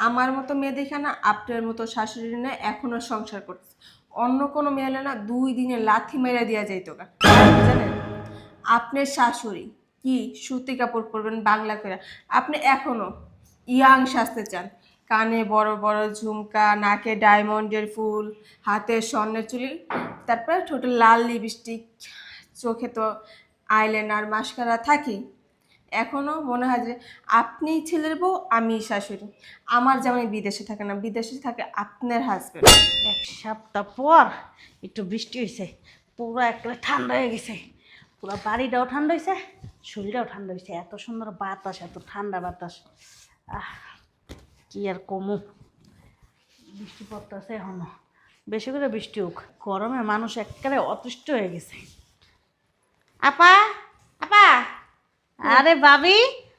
আমার মতো মেয়ে দেখে না আপনার মতো শাশুড়ি না এখনো সংসার করছে। অন্য কোনো মেয়ে হলে না 2 দিনে লাথি মেরে দেওয়া যাইত গা, জানেন? আপনার শাশুড়ি কি সুতি কাপড় পরবেন বাংলা করে, আপনি এখনো ইয়াং সাজতে চান, কানে বড় বড় ঝুমকা, নাকে ডায়মন্ডের ফুল, হাতে স্বর্ণের চুড়ি, তারপরে ঠোঁটে লাল লিপস্টিক, চোখে তো আইলাইনার মাস্কারা থাকি। এখনো মনে হয় যে আপনিই ছেলের বউ, আমি শাশুড়ি। আমার জামাই বিদেশে থাকে না, বিদেশে থাকে আপনার হাজবেন্ড। এক সপ্তাহ পর একটু বৃষ্টি হয়েছে, পুরো একবারে ঠান্ডা হয়ে গেছে, পুরো বাড়িটাও ঠান্ডা হয়েছে, শরীরটাও ঠান্ডা হয়েছে। এত সুন্দর বাতাস, এত ঠান্ডা বাতাস, আহ কি আর কমু। বৃষ্টি পড়তেছে এখনো, বেশি করে বৃষ্টি হোক, গরমে মানুষ একেবারে অতিষ্ঠ হয়ে গেছে। আপা, আপা, আরে ভাবি,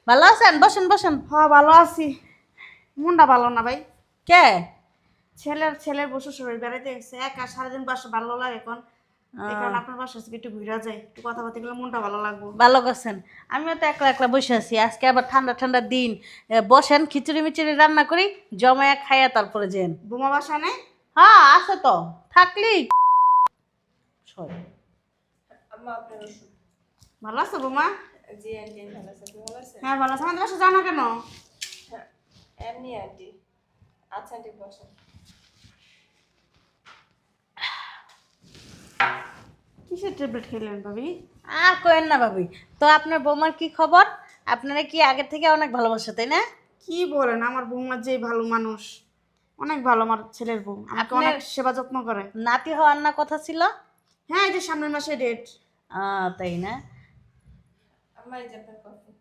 ভালো আছেন? বসেন বসেন। হ্যাঁ ভালো আছি। মনটা ভালো না ভাই। কে? ছেলের বসে সবাই বেড়াইতে গেছে, একা সারাদিন বাসা ভালো লাগে এখন। এই কারণে আপনার বাসা আজকে একটু ঘুরা যায়, একটু কথাবার্তা গেলে মনটা ভালো লাগবে। ভালো করছেন। আমিও তো একলা একলা বসে আছি, আজকে আবার ঠান্ডা ঠান্ডা দিন। বসেন, খিচুড়ি মিচুড়ি রান্না করি, জমায়া খাইয়া তারপরে যেন। বোমা বাসা নেই? হ্যাঁ আছে তো, থাকলি সরি। আম্মা আপনার ওষুধ। ভালো আছে বোমা? জি আন্টি, ভালো আছে। আপনি ভালো আছেন? হ্যাঁ ভালো আছে। আমাদের বাসা যাও না কেন? হ্যাঁ, এমনি আন্টি। আচ্ছা আন্টি বসেন। কিসের ট্যাবলেট খেলেন ভাবি? আর কোয়েন না ভাবি। তো আপনার বৌমার কি খবর? আপনারা কি আগে থেকে অনেক ভালোবাসে, তাই না? কি বলেন, আমার বৌমা যে ভালো মানুষ, অনেক ভালো আমার ছেলের বউ, আমাকে আপনার- অনেক সেবা যত্ন করে। নাতি হওয়ার না কথা ছিল? হ্যাঁ এই যে সামনের মাসে ডেট। তাই না? আম্মা এই যে আপনার কফি।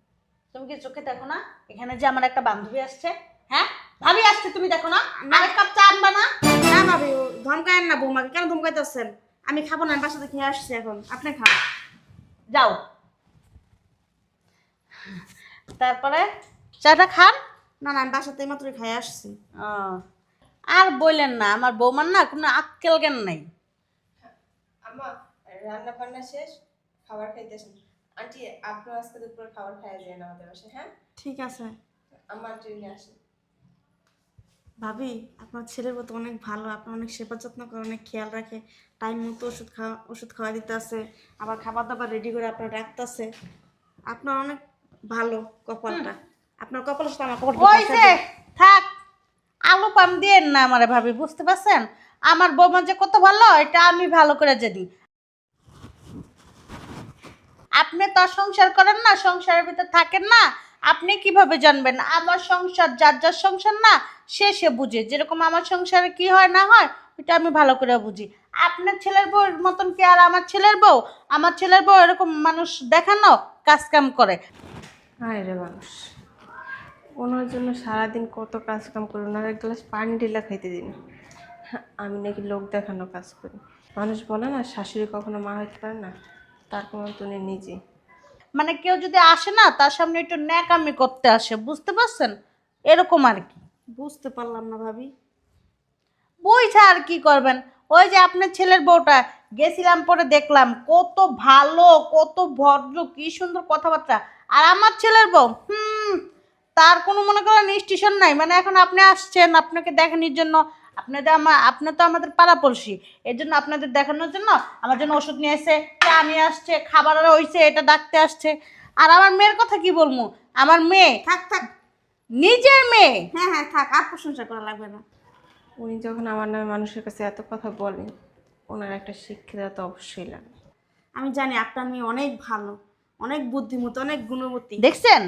তুমি কি চোখে দেখো না এখানে যে আমার একটা বান্ধবী আসছে? হ্যাঁ ভাবি আসছে, তুমি দেখো না? আরেক কাপ চা আনবা না? না ভাবি, ধমকায়েন না বৌমাকে। কেন ধমকাইতেছেন? আমি খাবো না, আমি বাসাতে খেয়ে আসছি এখন, আপনি খান। যাও, তারপরে চাটা খান। না না, আমি বাসাতে মাত্রই খাই আসছি। আহ, আর বললেন না, আমার বৌমার না কোনো আক্কেল জ্ঞান নাই। আম্মা রান্না বান্না শেষ, খাবার খাইতেছেন। আন্টি আপনার আজকে দুপুরে খাবার খাওয়া যায় না আমাদের বাসায়, হ্যাঁ? ঠিক আছে। আম্মা ট্রেনে আসেন। ভাবি, আপনার ছেলের মতো অনেক ভালো, আপনার অনেক সেবা যত্ন করে, অনেক খেয়াল রাখে, টাইম মতো ওষুধ খাওয়া দিতে আছে, আবার খাবার দাবার রেডি করে আপনার রাখতেছে। আপনার অনেক ভালো কপালটা, আপনার কপালের সাথে আমার কপালটা ওই পাশা যে দেয়। থাক, আলু পাম দিয়ে না আমারে ভাবি, বুঝতে পারছেন? আমার বৌমা যে কত ভালো এটা আমি ভালো করে জানি। আপনি তো আর সংসার করেন না, সংসারের ভিতর থাকেন না, আপনি কিভাবে জানবেন? আমার সংসার যার যার সংসার না, সে সে বুঝে। যেরকম আমার সংসারে কি হয় না হয় ওইটা আমি ভালো করে বুঝি। আপনার ছেলের বউর মতন কি আর আমার ছেলের বউ? আমার ছেলের বউ এরকম মানুষ দেখানো কাজ কাম করে। হায় রে মানুষ, ওনার জন্য সারাদিন কত কাজ কাম করি, ওনার এক গ্লাস পানি ঢেলা খাইতে দিন। আমি নাকি লোক দেখানো কাজ করি। মানুষ বলে না শাশুড়ি কখনো মা হইতে পারে না, তার কোনো তুমি নিজে। মানে কেউ যদি আসে না, তার সামনে একটু ন্যাকামি করতে আসে, বুঝতে পারছেন? এরকম আর কি। বুঝতে পারলাম না ভাবি। বুঝছা আর কি করবেন? ওই যে আপনার ছেলের বউটা, গেছিলাম পরে দেখলাম কত ভালো, কত ভদ্র, কি সুন্দর কথাবার্তা। আর আমার ছেলের বউ তার কোনো মনে করেন স্টেশন নাই। মানে এখন আপনি আসছেন আপনাকে দেখানোর জন্য, আপনি তো আমাদের পাড়াপড়শি, এর জন্য আপনাদের দেখানোর জন্য আমার জন্য ওষুধ নিয়ে এসে, চা নিয়ে আসছে, খাবার হয়েছে, এটা ডাকতে আসছে। আর আমার মেয়ের কথা কি বলবো? আমার মেয়ে থাক থাক। নিজের মেয়ে। হ্যাঁ হ্যাঁ থাক, আর প্রশংসা করা লাগবে না। উনি যখন আমার নামে মানুষের কাছে এত কথা বলেন, ওনার একটা শিক্ষিতা তো অবশ্যই লাগে। আমি জানি আপনার মেয়ে অনেক ভালো, অনেক বুদ্ধিমতী, অনেক গুণবতী। দেখছেন,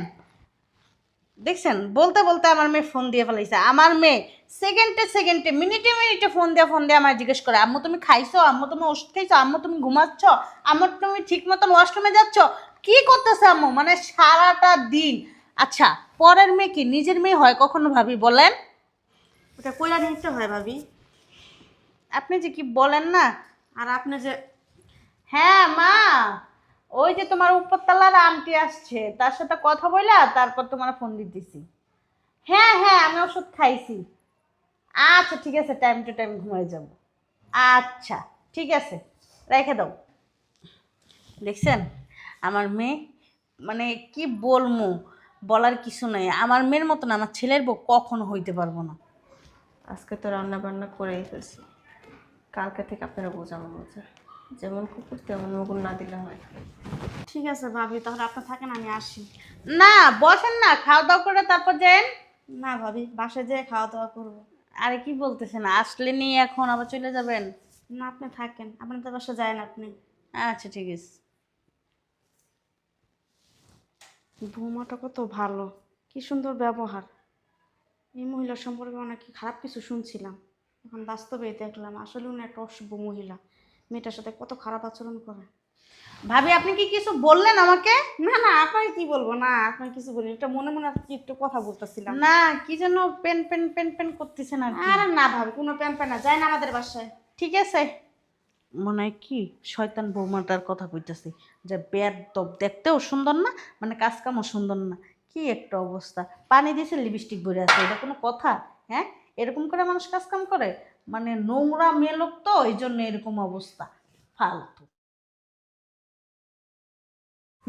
দেখছেন, বলতে বলতে আমার মেয়ে ফোন দিয়ে ফেলাইছে। আমার মেয়ে সেকেন্ডে সেকেন্ডে, মিনিটে মিনিটে ফোন দিয়ে আমার জিজ্ঞেস করে, আম্মু তুমি খাইছো, আম্মু তুমি ওষুধ খাইছো, আম্মু তুমি ঘুমাচ্ছ, আম্মু তুমি ঠিক মতন ওয়াশরুমে যাচ্ছ, কি করতেছে আম্মু? মানে সারাটা দিন। আচ্ছা, পরের মেয়ে কি নিজের মেয়ে হয় কখনো ভাবি বলেন? ওটা কইরা নিতে হয় ভাবি। আপনি যে কি বলেন না। আর আপনি যে হ্যাঁ মা, ওই যে তোমার উপরতলার আন্টি আসছে, তার সাথে কথা বইলা তারপর তোমার ফোন দিতেছি। হ্যাঁ হ্যাঁ আমি ওষুধ খাইছি। আচ্ছা ঠিক আছে, টাইম টু টাইম ঘুমাই যাব। আচ্ছা ঠিক আছে, রেখে দাও। দেখছেন আমার মেয়ে, মানে কি বলবো, বলার কিছু নাই। আমার মেয়ের মতন আমার ছেলের বউ কখনো হইতে পারবো না। আজকে তো রান্না বান্না করেই ফেলছি, কালকে থেকে আপনারা বোঝানো বোঝা, যেমন কুকুর তেমন মুগুর না দিলে হয়। ঠিক আছে ভাবি, তাহলে আপনি থাকেন, আমি আসি। না বসেন না, খাওয়া দাওয়া করে তারপর যান। না ভাবি, বাসায় যেয়ে খাওয়া দাওয়া করবো। আরে কি বলতেছেন, আসলে নিয়ে এখন আবার চলে যাবেন? না, আপনি থাকেন, আপনাদের বাসায় যায়েন আপনি। আচ্ছা ঠিক আছে। বৌমাটা কত ভালো, কি সুন্দর ব্যবহার। এই মহিলার সম্পর্কে অনেক খারাপ কিছু শুনছিলাম, এখন বাস্তবে দেখলাম আসলে উনি একটা অসভ্য মহিলা। মেয়েটার সাথে কত খারাপ আচরণ করে। ভাবি আপনি কি কিছু বললেন আমাকে? না না, আপনাকে কি বলবো, না আপনাকে কিছু বলি, একটা মনে মনে আর কি একটু কথা বলতেছিলাম। না কি যেন পেন পেন পেন পেন করতেছেন আর কি। আরে না ভাবি, কোনো প্যান প্যান না, যায় না আমাদের বাসায়। ঠিক আছে, মনে হয় কি শয়তান বৌমাটার কথা কইতেছি, যে বেয়াদব, দেখতেও সুন্দর না, মানে কাজ কামও সুন্দর না, কি একটা অবস্থা। পানি দিয়েছে লিপস্টিক ভরে আছে, এটা কোনো কথা? হ্যাঁ, এরকম করে মানুষ কাজ কাম করে? মানে নোংরা মেয়ে লোক তো, এই জন্য এরকম অবস্থা, ফালতু।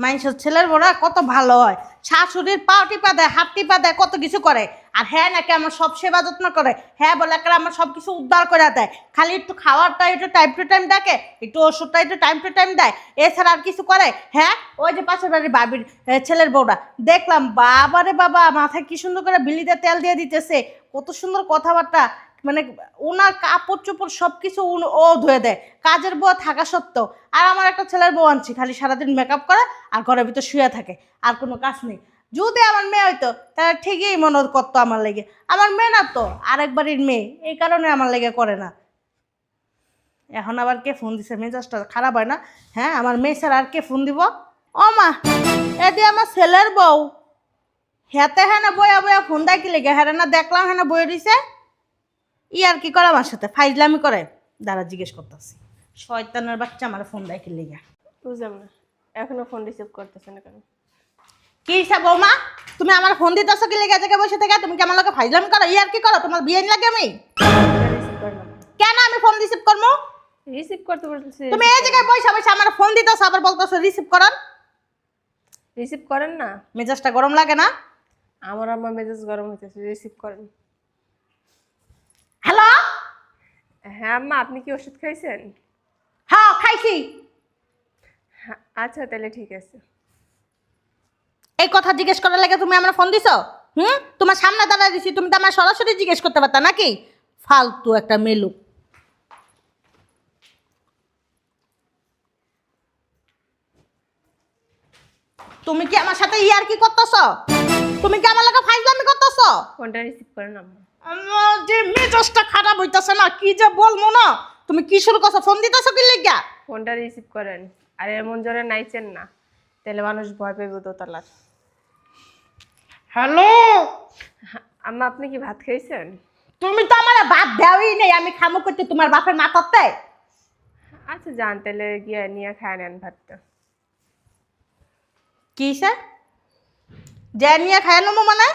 মানুষের ছেলের বড়া কত ভালো হয়, শাশুড়ির পাও টিপা দেয়, হাত টিপা দেয়, কত কিছু করে। আর হ্যাঁ নাকি আমার সব সেবা যত্ন করে, হ্যাঁ বলে একটা আমার সব কিছু উদ্ধার করে দেয়। খালি একটু খাওয়ারটা একটু টাইম টু টাইম দেখে, একটু ওষুধটা একটু টাইম টু টাইম দেয়, এছাড়া আর কিছু করে? হ্যাঁ, ওই যে পাশের বাড়ির বাবির ছেলের বউটা দেখলাম, বাবারে বাবা, মাথায় কি সুন্দর করে বিলিতে তেল দিয়ে দিতেছে, কত সুন্দর কথাবার্তা। মানে ওনার কাপড় চোপড় সব কিছু ও ধুয়ে দেয়, কাজের বউ থাকা সত্ত্বেও। আর আমার একটা ছেলের বউ আনছি, খালি সারাদিন মেকআপ করে আর ঘরের ভিতর শুয়ে থাকে, আর কোনো কাজ নেই। যদি আমার মেয়ে হইতো তাহলে ঠিকই মনে করতো আমার লেগে। আমার মেয়ে না তো, আরেক বাড়ির মেয়ে, এই কারণে আমার লেগে করে না। এখন আবার কে ফোন দিছে, মেজাজটা খারাপ হয় না? হ্যাঁ, আমার মেয়ে ছাড়া আর কে ফোন দিব? ও মা, এদি আমার ছেলের বউ, হেতে হ্যাঁ না বয়া বয়া ফোন দেয় কি লেগে? হ্যাঁ না দেখলাম, হ্যাঁ না বয়ে দিছে, ই আর কি করে আমার সাথে ফাইজলামি করে। দাঁড়া জিজ্ঞেস করতেছি, শয়তানের বাচ্চা আমার ফোন দেয় কি লেগে? বুঝলাম না, এখনো ফোন রিসিভ করতেছে না কেন? কি হিসাব বৌমা, তুমি আমার ফোন দিতেছো কি লেগে? জায়গায় বসে থেকে তুমি কি আমার লোকে ফাইজলামি করো, ই আর কি করো? তোমার বিয়ে লাগে আমি? রিসিভ করে না, কেন আমি ফোন রিসিভ করবো? রিসিভ করতে বলতেছে। তুমি এই জায়গায় বসে বসে আমার ফোন দিতেছো, আবার বলতেছো রিসিভ করার। রিসিভ করেন না? মেজাজটা গরম লাগে না? আমার আমার মেজাজ গরম হইতেছে, রিসিভ করেন। হ্যালো। হ্যাঁ আম্মা, আপনি কি ওষুধ খাইছেন? হ্যাঁ খাইছি। হ্যাঁ, আচ্ছা তাহলে ঠিক আছে। এই কথা জিজ্ঞেস করার লাগে তুমি আমার ফোন দিছো? তোমার সামনে দাঁড়ায় দিছি, তুমি তো আমার সরাসরি জিজ্ঞেস করতে পারতা নাকি? ফালতু একটা মেলু। তুমি কি আমার সাথে ইয়ার কি করতেছো? তুমি কি আমার লাগে ফাইজলামি করতেছো? ফোনটা রিসিভ করেন আম্মা। আমার যে মেজাজটা খারাপ হইতাছে না, কি যে বলবো না। তুমি কি শুরু করছো, ফোন দিতেছো কি লাগিয়া? ফোনটা রিসিভ করেন, আর এমন জোরে নাইছেন না, তাহলে মানুষ ভয় পাইব দোতলার। হ্যালো। আম্মা, আপনি কি ভাত খাইছেন? তুমি তো আমার ভাত দেওই নেই, আমি খামো করতে তোমার বাপের মাথাতে। আচ্ছা যান, তাহলে গিয়ে নিয়ে খায় নেন ভাতটা। কি স্যার, যে নিয়ে খাই নেবো মানে?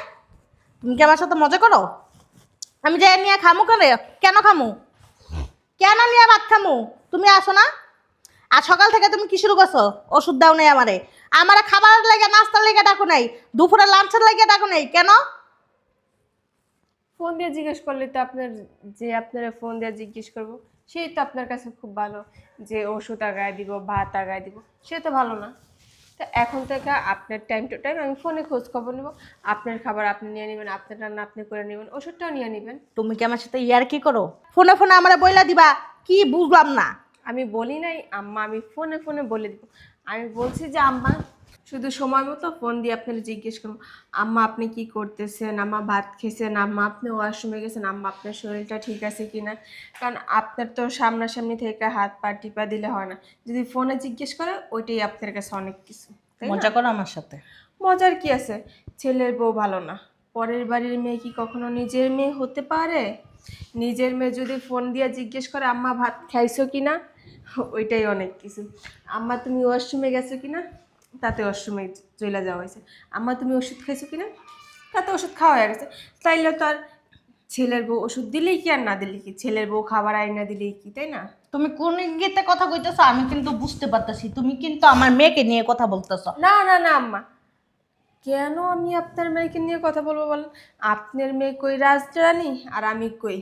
তুমি কি আমার সাথে মজা করো? আমি যে নিয়ে খামু করে, কেন খামু? কেন নিয়ে ভাত খামু? তুমি আসো না? আর সকাল থেকে তুমি কি শুরু করছো? ওষুধ দাও নাই আমারে, আমারে খাবারের লাগে, নাস্তার লাগে ডাকো নাই, দুপুরে লাঞ্চের লাগে ডাকো নাই, কেন? ফোন দিয়ে জিজ্ঞেস করলে তো আপনার, যে আপনারা ফোন দিয়ে জিজ্ঞেস করবো সেই তো আপনার কাছে খুব ভালো, যে ওষুধ আগায় দিব, ভাত আগায় দিব, সে তো ভালো না। তো এখন থেকে আপনার টাইম টু টাইম আমি ফোনে খোঁজ খবর নেবো, আপনার খাবার আপনি নিয়ে নেবেন, আপনার রান্না আপনি করে নেবেন, ওষুধটাও নিয়ে নেবেন। তুমি কি আমার সাথে ইয়ার কি করো? ফোনে ফোনে আমারে বইলা দিবা, কি বুঝলাম না। আমি বলি নাই আম্মা, আমি ফোনে ফোনে বলে দিব। আমি বলছি যে আম্মা, শুধু সময় মতো ফোন দিয়ে আপনারা জিজ্ঞেস করবো, আম্মা আপনি কি করতেছেন, আম্মা ভাত খেয়েছেন, আম্মা আপনি ওয়াশরুমে গেছেন, আম্মা আপনার শরীরটা ঠিক আছে কিনা। কারণ আপনার তো সামনাসামনি থেকে হাত পা টিপা দিলে হয় না, যদি ফোনে জিজ্ঞেস করে ওইটাই আপনার কাছে অনেক কিছু, তাই না? মজা করো আমার সাথে? মজার কি আছে? ছেলের বউ ভালো না, পরের বাড়ির মেয়ে কি কখনো নিজের মেয়ে হতে পারে? নিজের মেয়ে যদি ফোন দিয়ে জিজ্ঞেস করে আম্মা ভাত খাইছো কিনা, ওইটাই অনেক কিছু। আম্মা তুমি ওয়াশরুমে গেছো কিনা, তাতে ওয়াশরুমে চলে যাওয়া হয়েছে। আম্মা তুমি ওষুধ খাইছো কিনা, তাতে ওষুধ খাওয়া হয়ে গেছে। তাইলে তো আর ছেলের বউ ওষুধ দিলেই কি আর না দিলেই কি, ছেলের বউ খাবার আইনা দিলেই কি, তাই না? তুমি কোন ইঙ্গিতে কথা কইতেছো আমি কিন্তু বুঝতে পারতেছি, তুমি কিন্তু আমার মেয়েকে নিয়ে কথা বলতেছো। না না না আম্মা, কেন আমি আপনার মেয়েকে নিয়ে কথা বলবো বলেন? আপনার মেয়ে কই রাজরানী আর আমি কই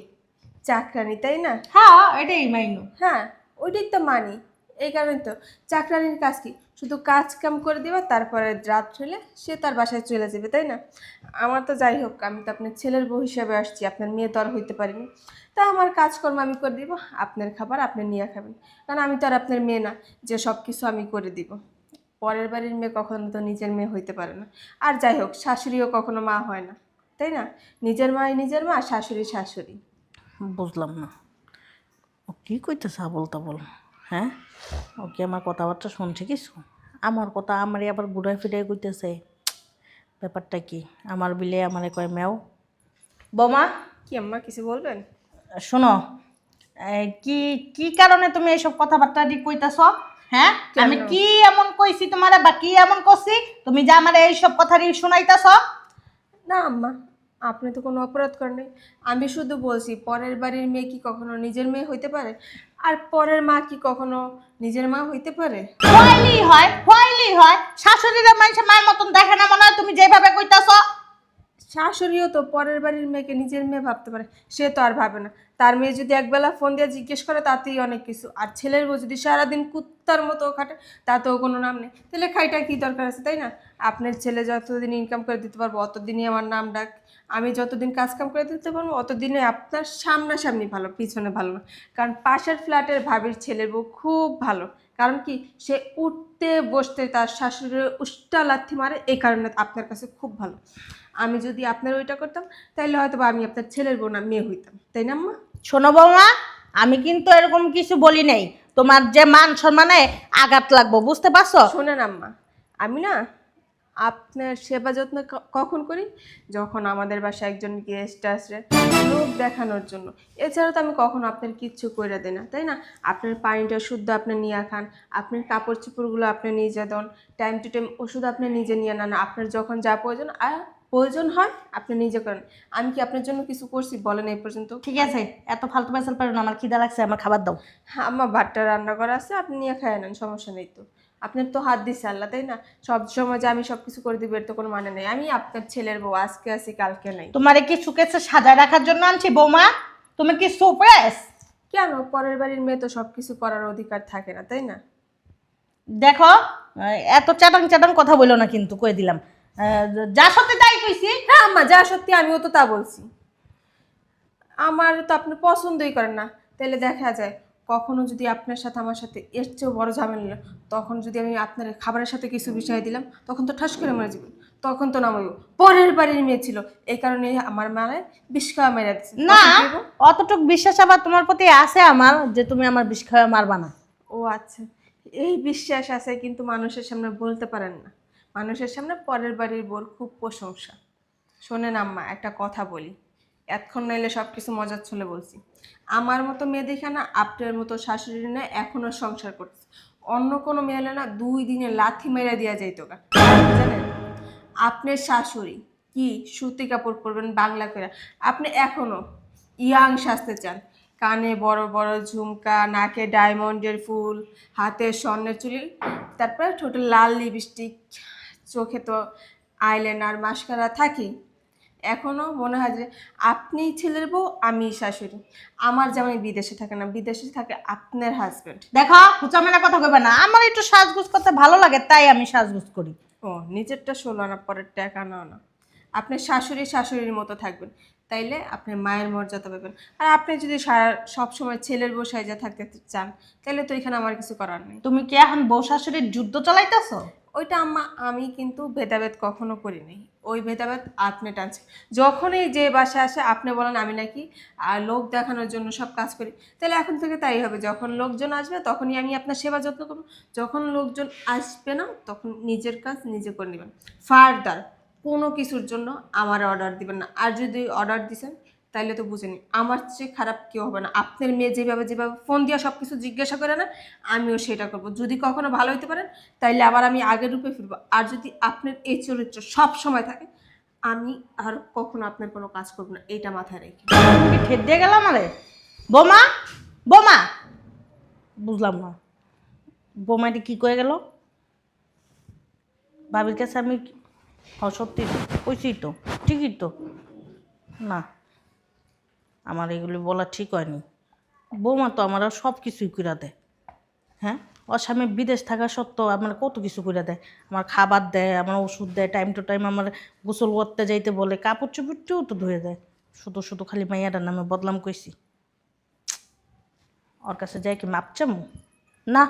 চাকরানী, তাই না? হ্যাঁ, এটাই মাইনু। হ্যাঁ, ওইটাই তো মানি। এই কারণে তো চাকরানির কাজ কি? শুধু কাজ কাম করে দিবা, তারপরে রাত হলে সে তার বাসায় চলে যাবে, তাই না? আমার তো যাই হোক, আমি তো আপনার ছেলের বউ হিসাবে আসছি, আপনার মেয়ে তো আর হইতে পারিনি। তা আমার কাজকর্ম আমি করে দিব, আপনার খাবার আপনি নিয়ে খাবেন। কারণ আমি তো আর আপনার মেয়ে না যে সব কিছু আমি করে দিব। পরের বাড়ির মেয়ে কখনো তো নিজের মেয়ে হইতে পারে না। আর যাই হোক, শাশুড়িও কখনো মা হয় না, তাই না? নিজের মাই নিজের মা, শাশুড়ি শাশুড়ি। বুঝলাম না, ও কি কইতেছে আবল তাবল? হ্যাঁ, ও কি আমার কথাবার্তা শুনছে কিছু? আমার কথা আমারই আবার ঘুরাই ফিরাই কইতেছে। ব্যাপারটা কি? আমার বিলে আমারে কয় ম্যাও। বৌমা, কি আম্মা, কিছু বলবেন? শোনো, কি কি কারণে তুমি এইসব কথাবার্তা কইতাছ? হ্যাঁ, কেন? আমি কি এমন কইছি তোমারে বা কি এমন করছি তুমি যে আমারে এইসব কথারই শুনাইতাছ? না আম্মা, আপনি তো কোনো অপরাধ করেন নাই। আমি শুধু বলছি, পরের বাড়ির মেয়ে কি কখনো নিজের মেয়ে হইতে পারে? আর পরের মা কি কখনো নিজের মা হইতে পারে? হইলি হয়, শাশুড়িরা মানুষের মায়ের মতন দেখে না মনে হয় তুমি যেভাবে কইতাছ। শাশুড়িও তো পরের বাড়ির মেয়েকে নিজের মেয়ে ভাবতে পারে, সে তো আর ভাবে না। তার মেয়ে যদি একবেলা ফোন দিয়ে জিজ্ঞেস করে তাতেই অনেক কিছু। আর ছেলের বউ যদি সারাদিন কুত্তার মতো খাটে, তাতেও কোনো নাম নেই। তাহলে খাইটা কি দরকার আছে, তাই না? আপনার ছেলে যতদিন ইনকাম করে দিতে পারবো অতদিনই আমার নাম ডাক। আমি যতদিন কাজ কাম করে দিতে পারবো অতদিনে আপনার সামনাসামনি ভালো, পিছনে ভালো না। কারণ পাশের ফ্ল্যাটের ভাবির ছেলের বউ খুব ভালো। কারণ কি, সে উঠতে বসতে তার শাশুড়ির উষ্টা লাথি মারে, এই কারণে আপনার কাছে খুব ভালো। আমি যদি আপনার ওইটা করতাম, তাহলে হয়তো বা আমি আপনার ছেলের বউ না মেয়ে হইতাম, তাই না আম্মা? শোনো বৌমা, আমি কিন্তু এরকম কিছু বলি নাই। তোমার যে মান সম্মানে আঘাত লাগবো, বুঝতে পারছো? শোনেন আম্মা, আমি না আপনার সেবা যত্ন কখন করি? যখন আমাদের বাসায় একজন গেস্ট আসে, লোক দেখানোর জন্য। এছাড়া তো আমি কখনো আপনার কিচ্ছু করে দিই না, তাই না? আপনার পানিটা শুদ্ধ আপনি নিয়ে খান, আপনার কাপড় চোপড়গুলো আপনি নিজে দেন, টাইম টু টাইম ওষুধ আপনি নিজে নিয়ে নেন, আপনার যখন যা প্রয়োজন আর প্রয়োজন হয় আপনি নিজে করেন। আমি কি আপনার জন্য কিছু করছি বলেন এই পর্যন্ত? ঠিক আছে, এত ফালতু পেছাল পারো না, আমার খিদা লাগছে, আমার খাবার দাও। হ্যাঁ আম্মা, ভাতটা রান্না করা আছে, আপনি নিয়ে খায় নেন, সমস্যা নেই তো। আপনার তো হাত দিচ্ছে আল্লাহ, তাই না? সব সময় যে আমি সব কিছু করে দিব এর তো কোনো মানে নেই। আমি আপনার ছেলের বউ, আজকে আছি কালকে নাই। তোমারে কি সুকেছে সাজায় রাখার জন্য আনছি বৌমা? তুমি কি সুপ্রেস? কেন, পরের বাড়ির মেয়ে তো সব কিছু করার অধিকার থাকে না, তাই না? দেখো, এত চাটাং চাটাং কথা বললো না কিন্তু, কয়ে দিলাম। যা সত্যি তাই কইছি। হ্যাঁ আম্মা, যা সত্যি আমিও তো তা বলছি। আমার তো আপনি পছন্দই করেন না, তাহলে দেখা যায় কখনো যদি আপনার সাথে আমার সাথে এর চেয়েও বড় ঝামেলা হলো, তখন যদি আমি আপনার খাবারের সাথে কিছু বিষয় দিলাম, তখন তো ঠাস করে মরে যাবেন। তখন তো নামাইব, পরের বাড়ির মেয়ে ছিল এই কারণে আমার মানে বিষ খাওয়া মেরে দিচ্ছে। না, অতটুক বিশ্বাস আবার তোমার প্রতি আছে আমার, যে তুমি আমার বিষ খাওয়া মারবা না। ও আচ্ছা, এই বিশ্বাস আছে, কিন্তু মানুষের সামনে বলতে পারেন না। মানুষের সামনে পরের বাড়ির বোর খুব প্রশংসা। শোনেন আম্মা, একটা কথা বলি, এতক্ষণ নাইলে সব কিছু মজার ছলে বলছি। আমার মতো মেয়ে দেখে না আপনার মতো শাশুড়ি না এখনো সংসার করছে। অন্য কোনো মেয়ে হলে না 2 দিনে লাথি মেরে দেওয়া যাইতো গা, জানেন? আপনার শাশুড়ি কি সুতি কাপড় পরবেন বাংলা করে, আপনি এখনো ইয়াং সাজতে চান। কানে বড় বড় ঝুমকা, নাকে ডায়মন্ডের ফুল, হাতে স্বর্ণের চুড়ি, তারপরে ঠোঁটে লাল লিপস্টিক, চোখে তো আইলাইনার মাস্কারা থাকি। এখনো মনে হয় যে আপনি ছেলের বউ, আমি শাশুড়ি। আমার জামাই বিদেশে থাকে না, বিদেশে থাকে আপনার হাজবেন্ড। দেখো, হুচামেলা কথা কইবা না। আমার একটু সাজগুজ করতে ভালো লাগে, তাই আমি সাজগুজ করি। ও, নিজেরটা ষোলো না, পরের টাকা নাও না। আপনি শাশুড়ি শাশুড়ির মতো থাকবেন, তাইলে আপনি মায়ের মর্যাদা পাবেন। আর আপনি যদি সব সময় ছেলের বউ সাইজা থাকতে চান, তাহলে তো এখানে আমার কিছু করার নেই। তুমি কি এখন বউ শাশুড়ির যুদ্ধ চালাইতেছো? ওইটা আম্মা, আমি কিন্তু ভেদাভেদ কখনো করিনি। ওই ভেদাভেদ আপনি টানছেন। যখনই যে বাসায় আসে আপনি বলেন আমি নাকি লোক দেখানোর জন্য সব কাজ করি, তাহলে এখন থেকে তাই হবে। যখন লোকজন আসবে তখনই আমি আপনার সেবা যত্ন করবো, যখন লোকজন আসবে না তখন নিজের কাজ নিজে করে নেবেন। ফার্দার কোনো কিছুর জন্য আমার অর্ডার দিবেন না। আর যদি অর্ডার দিছেন তাইলে তো বুঝেনি, আমার চেয়ে খারাপ কেউ হবে না। আপনার মেয়ে যেভাবে যেভাবে ফোন দিয়ে সব কিছু জিজ্ঞাসা করে না, আমিও সেটা করব। যদি কখনো ভালো হইতে পারেন তাইলে আবার আমি আগের রূপে ফিরবো। আর যদি আপনার এই চরিত্র সব সময় থাকে, আমি আর কখনো আপনার কোনো কাজ করবো না, এইটা মাথায় রেখে। তুমি কি ঠেট দিয়ে গেলাম আরে? বোমা, বোমা, বুঝলাম না বোমাটি কি করে গেল ভাবির কাছে? আমি সত্যি তো, কইছি তো, ঠিকই তো। না, আমার এগুলি বলা ঠিক হয়নি। বৌমা তো আমার সব কিছুই কইরা দেয়। হ্যাঁ, ওর স্বামী বিদেশ থাকা সত্ত্বেও আমার কত কিছু করে দেয়। আমার খাবার দেয়, আমার ওষুধ দেয়, টাইম টু টাইম আমার গোসল করতে যাইতে বলে, কাপড় চোপড়টিও তো ধুয়ে দেয়। শুধু শুধু খালি মাইয়াটার নামে বদনাম কইছি। ওর কাছে যাই কি মাপ চামু? না,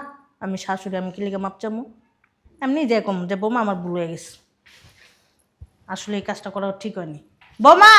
আমি শাশুড়ি, আমি কি লিগে মাপ চামু? এমনি যাই কম যে বৌমা আমার ভুল হয়ে গেছে, আসলে এই কাজটা করা ঠিক হয়নি। বৌমা!